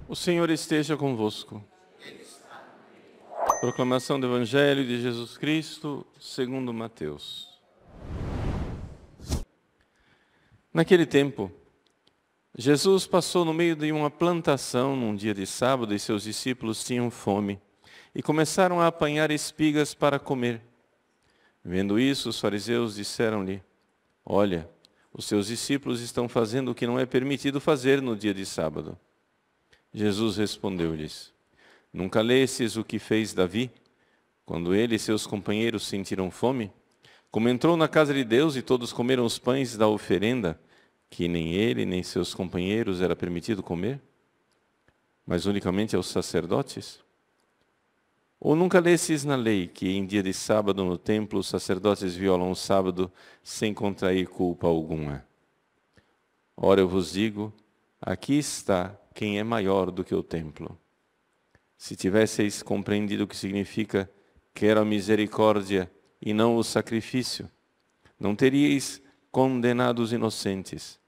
O Senhor esteja convosco. Proclamação do Evangelho de Jesus Cristo, segundo Mateus. Naquele tempo, Jesus passou no meio de uma plantação num dia de sábado e seus discípulos tinham fome e começaram a apanhar espigas para comer. Vendo isso, os fariseus disseram-lhe: Olha, os seus discípulos estão fazendo o que não é permitido fazer no dia de sábado. Jesus respondeu-lhes: Nunca lestes o que fez Davi, quando ele e seus companheiros sentiram fome? Como entrou na casa de Deus e todos comeram os pães da oferenda, que nem ele nem seus companheiros era permitido comer? Mas unicamente aos sacerdotes? Ou nunca lestes na lei que em dia de sábado no templo os sacerdotes violam o sábado sem contrair culpa alguma? Ora eu vos digo, aqui está quem é maior do que o templo. Se tivesseis compreendido o que significa quero a misericórdia e não o sacrifício, não teríeis condenado os inocentes.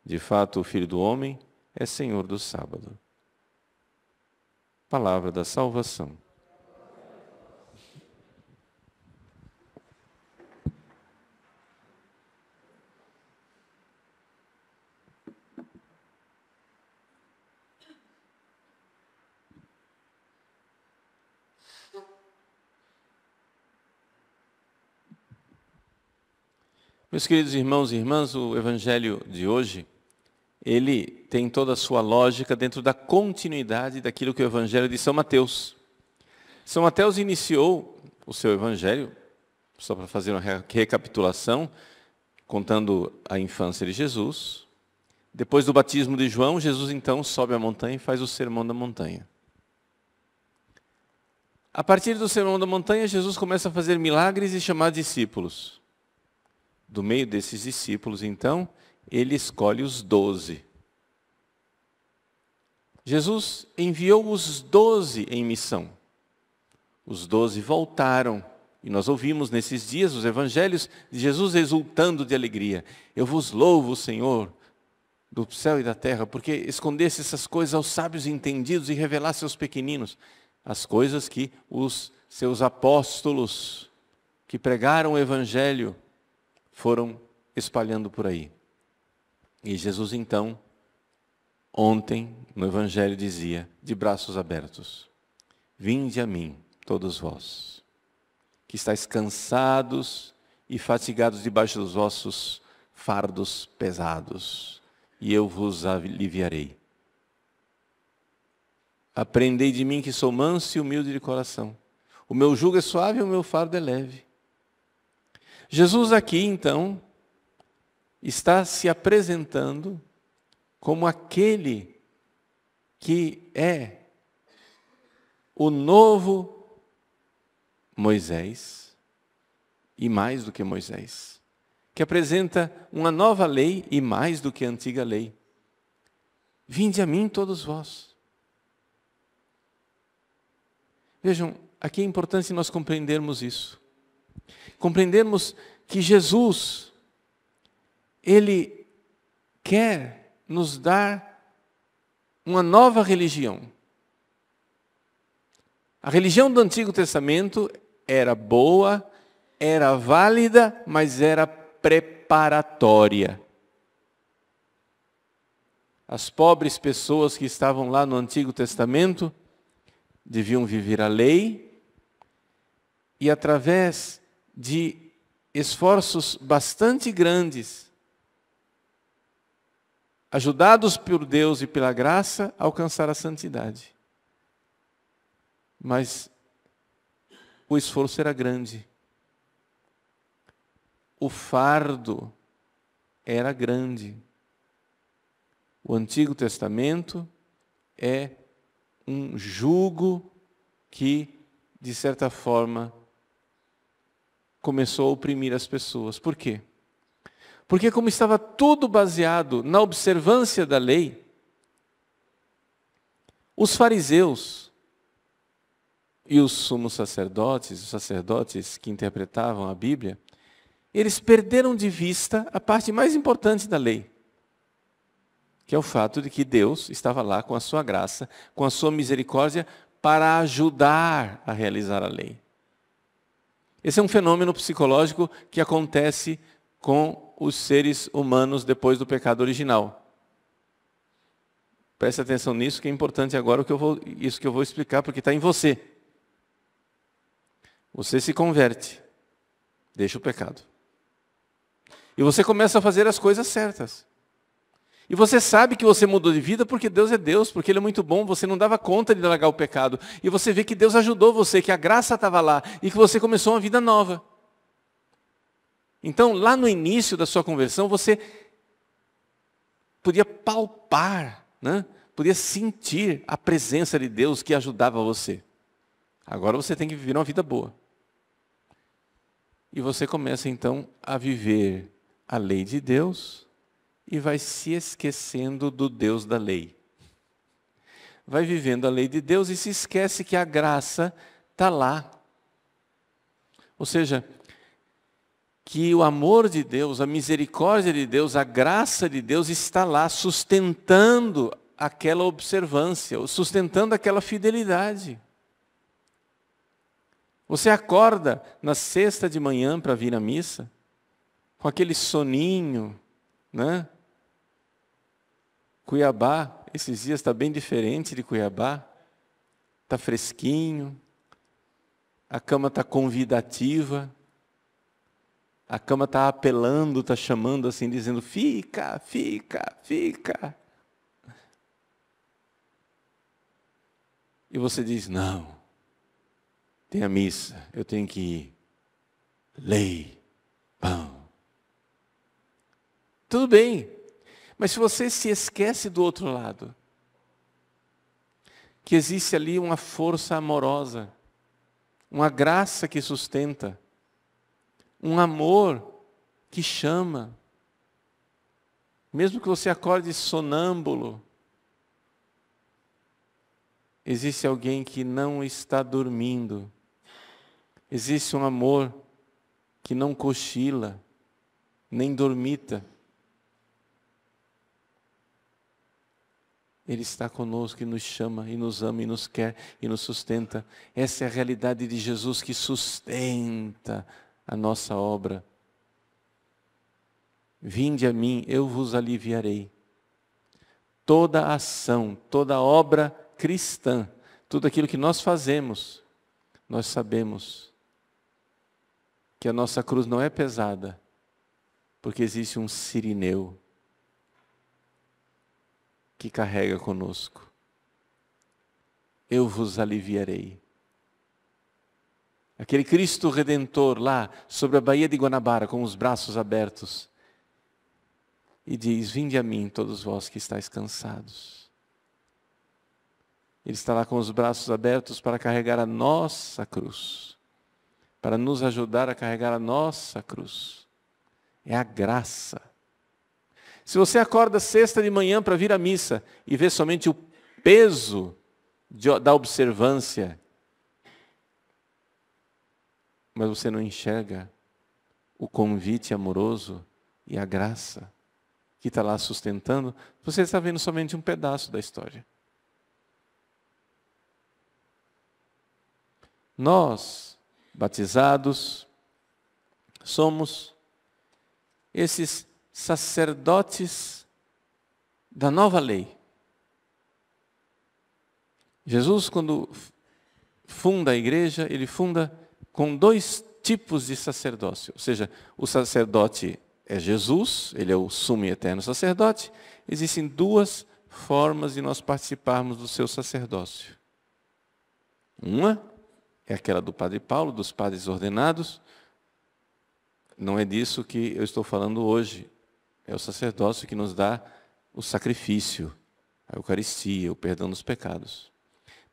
De fato, o Filho do Homem é Senhor do sábado. Palavra da salvação. Meus queridos irmãos e irmãs, o Evangelho de hoje, ele tem toda a sua lógica dentro da continuidade daquilo que é o Evangelho de São Mateus. São Mateus iniciou o seu Evangelho, só para fazer uma recapitulação, contando a infância de Jesus. Depois do batismo de João, Jesus então sobe a montanha e faz o Sermão da Montanha. A partir do Sermão da Montanha, Jesus começa a fazer milagres e chamar discípulos. Do meio desses discípulos, então, ele escolhe os 12. Jesus enviou os 12 em missão. Os 12 voltaram. E nós ouvimos nesses dias os evangelhos de Jesus exultando de alegria. Eu vos louvo, Senhor, do céu e da terra, porque escondesse essas coisas aos sábios e entendidos e revelasse aos pequeninos as coisas que os seus apóstolos que pregaram o evangelho foram espalhando por aí. E Jesus então, ontem no Evangelho dizia, de braços abertos: Vinde a mim, todos vós, que estáis cansados e fatigados debaixo dos vossos fardos pesados, e eu vos aliviarei. Aprendei de mim que sou manso e humilde de coração. O meu jugo é suave e o meu fardo é leve. Jesus aqui, então, está se apresentando como aquele que é o novo Moisés, e mais do que Moisés, que apresenta uma nova lei e mais do que a antiga lei. Vinde a mim todos vós. Vejam, aqui é importante nós compreendermos isso. Compreendermos que Jesus, Ele quer nos dar uma nova religião. A religião do Antigo Testamento era boa, era válida, mas era preparatória. As pobres pessoas que estavam lá no Antigo Testamento deviam viver a lei e através de esforços bastante grandes, ajudados por Deus e pela graça, alcançar a santidade. Mas o esforço era grande. O fardo era grande. O Antigo Testamento é um jugo que, de certa forma, começou a oprimir as pessoas. Por quê? Porque como estava tudo baseado na observância da lei, Os fariseus e os sumos sacerdotes, os sacerdotes que interpretavam a Bíblia, eles perderam de vista a parte mais importante da lei, que é o fato de que Deus estava lá com a sua graça, com a sua misericórdia, para ajudar a realizar a lei. Esse é um fenômeno psicológico que acontece com os seres humanos depois do pecado original. Preste atenção nisso, que é importante agora isso que eu vou explicar, porque está em você. Você se converte, deixa o pecado. E você começa a fazer as coisas certas. E você sabe que você mudou de vida porque Deus é Deus, porque Ele é muito bom, você não dava conta de largar o pecado. E você vê que Deus ajudou você, que a graça estava lá e que você começou uma vida nova. Então, lá no início da sua conversão, você podia palpar, né? Podia sentir a presença de Deus que ajudava você. Agora você tem que viver uma vida boa. E você começa então a viver a lei de Deus e vai se esquecendo do Deus da lei. Vai vivendo a lei de Deus e se esquece que a graça está lá. Ou seja, que o amor de Deus, a misericórdia de Deus, a graça de Deus está lá sustentando aquela observância, sustentando aquela fidelidade. Você acorda na sexta de manhã para vir à missa, com aquele soninho, né? Cuiabá, esses dias está bem diferente de Cuiabá, está fresquinho, a cama está convidativa, a cama está apelando, está chamando assim, dizendo, fica, fica, fica. E você diz, não, tem a missa, eu tenho que ir. Lei, pão. Tudo bem, mas se você se esquece do outro lado, que existe ali uma força amorosa, uma graça que sustenta, um amor que chama, mesmo que você acorde sonâmbulo, existe alguém que não está dormindo, existe um amor que não cochila, nem dormita. Ele está conosco e nos chama, e nos ama, e nos quer, e nos sustenta. Essa é a realidade de Jesus que sustenta a nossa obra. Vinde a mim, eu vos aliviarei. Toda ação, toda obra cristã, tudo aquilo que nós fazemos, nós sabemos que a nossa cruz não é pesada, porque existe um Cirineu que carrega conosco. Eu vos aliviarei. Aquele Cristo Redentor lá, sobre a Baía de Guanabara, com os braços abertos, e diz, vinde a mim, todos vós que estáis cansados. Ele está lá com os braços abertos para carregar a nossa cruz, para nos ajudar a carregar a nossa cruz. É a graça. Se você acorda sexta de manhã para vir à missa e vê somente o peso da observância, mas você não enxerga o convite amoroso e a graça que está lá sustentando, você está vendo somente um pedaço da história. Nós, batizados, somos esses sacerdotes da nova lei. Jesus, quando funda a igreja, ele funda com dois tipos de sacerdócio. Ou seja, o sacerdote é Jesus, ele é o sumo e eterno sacerdote. Existem duas formas de nós participarmos do seu sacerdócio. Uma é aquela do Padre Paulo, dos padres ordenados. Não é disso que eu estou falando hoje. É o sacerdócio que nos dá o sacrifício, a Eucaristia, o perdão dos pecados.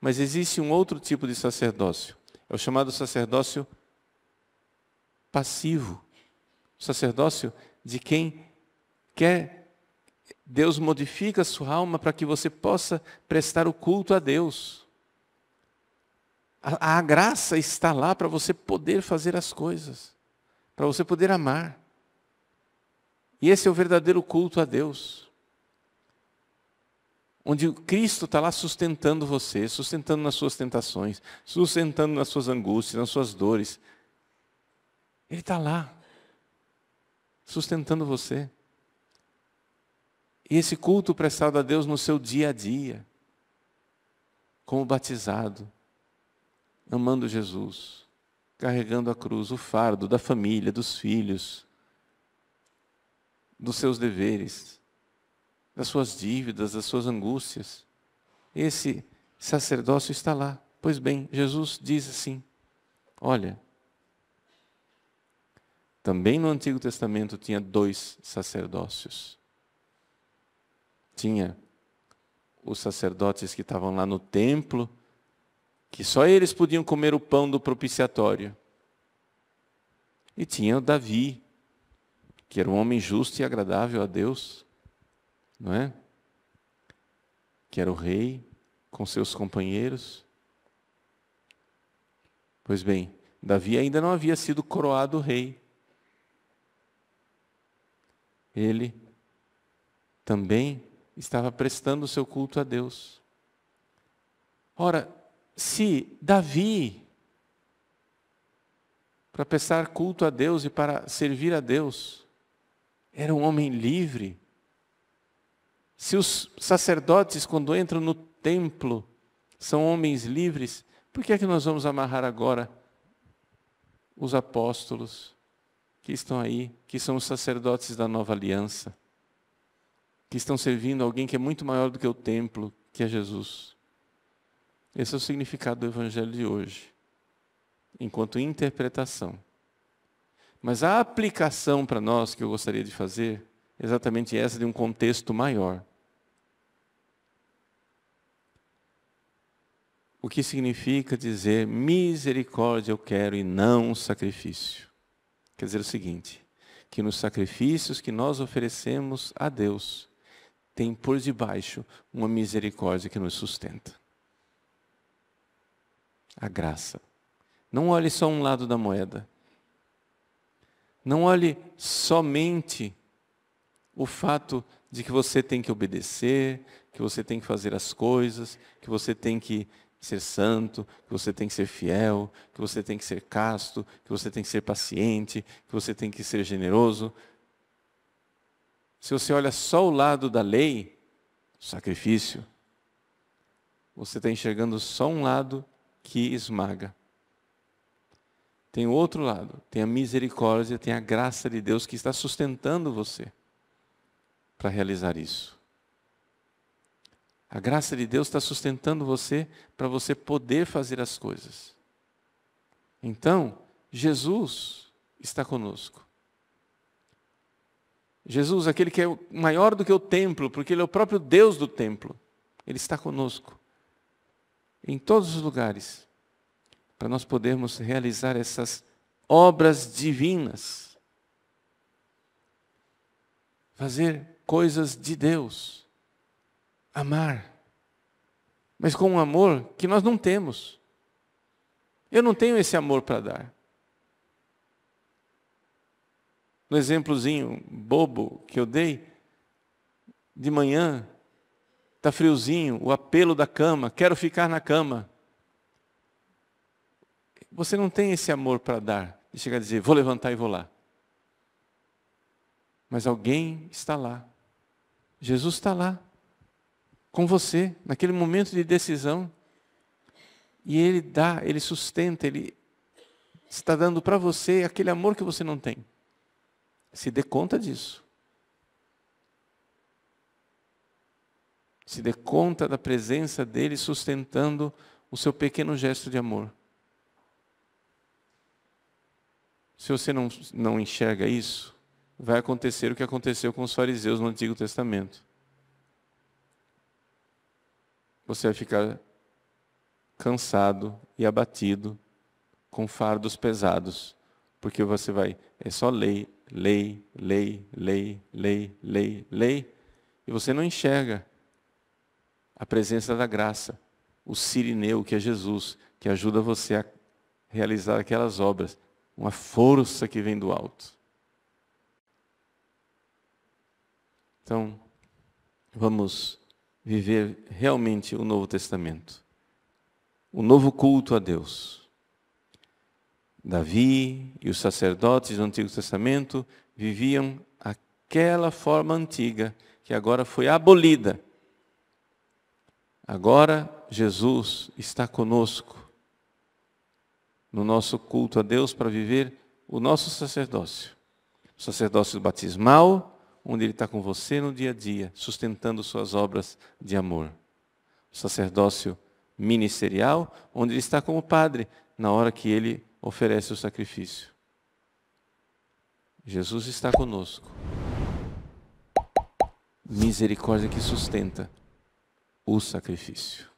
Mas existe um outro tipo de sacerdócio. É o chamado sacerdócio passivo. O sacerdócio de quem quer Deus modifica a sua alma para que você possa prestar o culto a Deus. A graça está lá para você poder fazer as coisas, para você poder amar. E esse é o verdadeiro culto a Deus. Onde Cristo está lá sustentando você, sustentando nas suas tentações, sustentando nas suas angústias, nas suas dores. Ele está lá, sustentando você. E esse culto prestado a Deus no seu dia a dia, como batizado, amando Jesus, carregando a cruz, o fardo da família, dos filhos, dos seus deveres, das suas dívidas, das suas angústias. Esse sacerdócio está lá. Pois bem, Jesus diz assim, olha, também no Antigo Testamento tinha 2 sacerdócios. Tinha os sacerdotes que estavam lá no templo, que só eles podiam comer o pão do propiciatório. E tinha o Davi, que era um homem justo e agradável a Deus, não é? Que era o rei com seus companheiros. Pois bem, Davi ainda não havia sido coroado rei. Ele também estava prestando o seu culto a Deus. Ora, se Davi, para prestar culto a Deus e para servir a Deus, era um homem livre, se os sacerdotes, quando entram no templo, são homens livres, por que é que nós vamos amarrar agora os apóstolos que estão aí, que são os sacerdotes da nova aliança, que estão servindo alguém que é muito maior do que o templo, que é Jesus? Esse é o significado do Evangelho de hoje, enquanto interpretação. Mas a aplicação para nós que eu gostaria de fazer, é exatamente essa de um contexto maior. O que significa dizer misericórdia eu quero e não sacrifício? Quer dizer o seguinte, que nos sacrifícios que nós oferecemos a Deus, tem por debaixo uma misericórdia que nos sustenta. A graça. Não olhe só um lado da moeda. Não olhe somente o fato de que você tem que obedecer, que você tem que fazer as coisas, que você tem que ser santo, que você tem que ser fiel, que você tem que ser casto, que você tem que ser paciente, que você tem que ser generoso. Se você olha só o lado da lei, sacrifício, você está enxergando só um lado que esmaga. Tem o outro lado, tem a misericórdia, tem a graça de Deus que está sustentando você para realizar isso. A graça de Deus está sustentando você para você poder fazer as coisas. Então, Jesus está conosco. Jesus, aquele que é maior do que o templo, porque Ele é o próprio Deus do templo, Ele está conosco. Em todos os lugares, para nós podermos realizar essas obras divinas. Fazer coisas de Deus. Amar. Mas com um amor que nós não temos. Eu não tenho esse amor para dar. No exemplozinho bobo que eu dei, de manhã, está friozinho, o apelo da cama, quero ficar na cama. Você não tem esse amor para dar, de chegar a dizer, vou levantar e vou lá. Mas alguém está lá. Jesus está lá, com você, naquele momento de decisão. E Ele dá, Ele sustenta, Ele está dando para você aquele amor que você não tem. Se dê conta disso. Se dê conta da presença dEle sustentando o seu pequeno gesto de amor. Se você não enxerga isso, vai acontecer o que aconteceu com os fariseus no Antigo Testamento. Você vai ficar cansado e abatido, com fardos pesados, porque é só lei, e você não enxerga a presença da graça, o Cirineu, que é Jesus, que ajuda você a realizar aquelas obras, uma força que vem do alto. Então, vamos viver realmente o Novo Testamento, o novo culto a Deus. Davi e os sacerdotes do Antigo Testamento viviam aquela forma antiga, que agora foi abolida. Agora Jesus está conosco no nosso culto a Deus para viver o nosso sacerdócio. O sacerdócio batismal, onde Ele está com você no dia a dia, sustentando suas obras de amor. O sacerdócio ministerial, onde Ele está como Padre, na hora que Ele oferece o sacrifício. Jesus está conosco. Misericórdia que sustenta o sacrifício.